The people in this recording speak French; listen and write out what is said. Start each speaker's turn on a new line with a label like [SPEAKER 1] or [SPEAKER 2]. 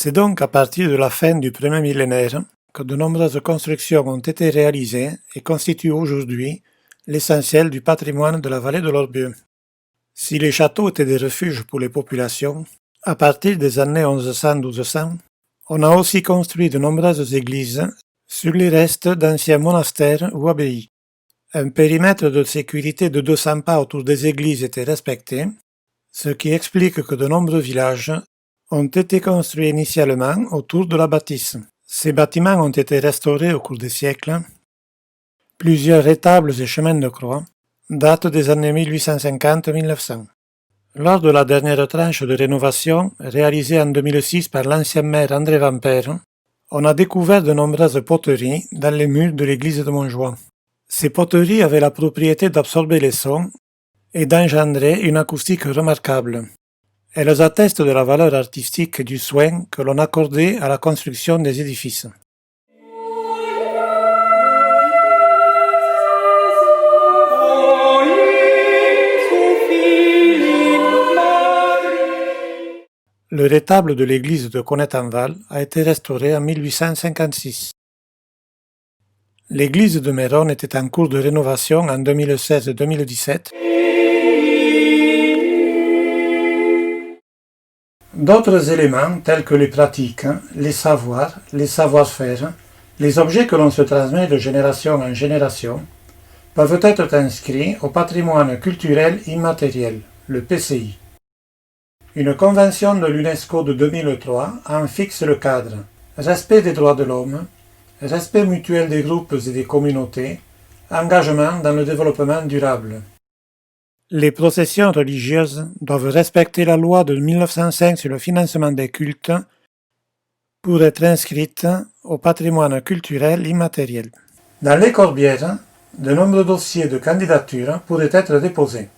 [SPEAKER 1] C'est donc à partir de la fin du premier millénaire que de nombreuses constructions ont été réalisées et constituent aujourd'hui l'essentiel du patrimoine de la vallée de l'Orbieu. Si les châteaux étaient des refuges pour les populations, à partir des années 1100-1200, on a aussi construit de nombreuses églises sur les restes d'anciens monastères ou abbayes. Un périmètre de sécurité de 200 pas autour des églises était respecté, ce qui explique que de nombreux villages ont été construits initialement autour de la bâtisse. Ces bâtiments ont été restaurés au cours des siècles. Plusieurs rétables et chemins de croix datent des années 1850-1900. Lors de la dernière tranche de rénovation réalisée en 2006 par l'ancien maire André Vampère, on a découvert de nombreuses poteries dans les murs de l'église de Montjoie. Ces poteries avaient la propriété d'absorber les sons et d'engendrer une acoustique remarquable. Elles attestent de la valeur artistique et du soin que l'on accordait à la construction des édifices. Le rétable de l'église de Connet-en-Val a été restauré en 1856. L'église de Méronne était en cours de rénovation en 2016-2017. D'autres éléments tels que les pratiques, les savoirs, les savoir-faire, les objets que l'on se transmet de génération en génération, peuvent être inscrits au patrimoine culturel immatériel, le PCI. Une convention de l'UNESCO de 2003 en fixe le cadre: respect des droits de l'homme, respect mutuel des groupes et des communautés, engagement dans le développement durable. Les processions religieuses doivent respecter la loi de 1905 sur le financement des cultes pour être inscrites au patrimoine culturel immatériel. Dans les Corbières, de nombreux dossiers de candidature pourraient être déposés.